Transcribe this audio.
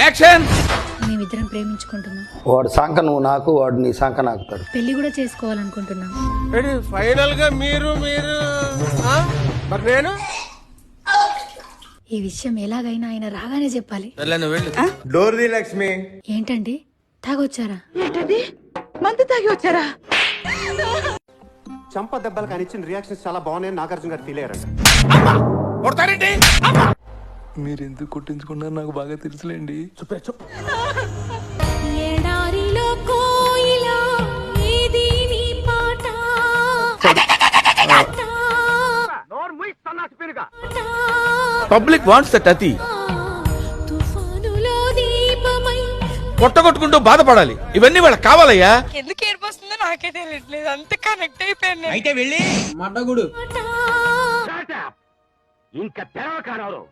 Action. మేమిద్దరం ప్రేమించుకుంటున్నాం. వాడు సంక నువ్వు నాకు, వాడు నీ సంక నాకుతాడు. పెళ్లి కూడా చేసుకోవాలనుకుంటున్నాం. ఫైనల్ గా మీరు మరి నేను ఈ విషయం ఎలాగైనా ఆయన రాగానే చెప్పాలి. Door the Lakshmi. ఏంటండి తాగొచ్చారా? ఏంటది మందు తాగి వచ్చారా? చంప దెబ్బలు కానీ ఇచ్చిన రియాక్షన్స్ చాలా బాగున్నాయని నాగార్జున గారు ఫీల్ అయ్యారంట. మీరు ఎందుకు కొట్టించుకున్నారు నాకు బాగా తెలుసులేండి. పబ్లిక్ వాంట్స్ దట్ అతి. కొట్టుకుంటూ బాధపడాలి. ఇవన్నీ వాళ్ళకి కావాలయ్యా. ఎందుకు ఏడిపోస్తుందో నాకే తెలియట్లేదు. అంత కనెక్ట్ అయిపోయాను. అయితే వెళ్ళి మడ్డగుడు ఇంకా తెరవ కానవరు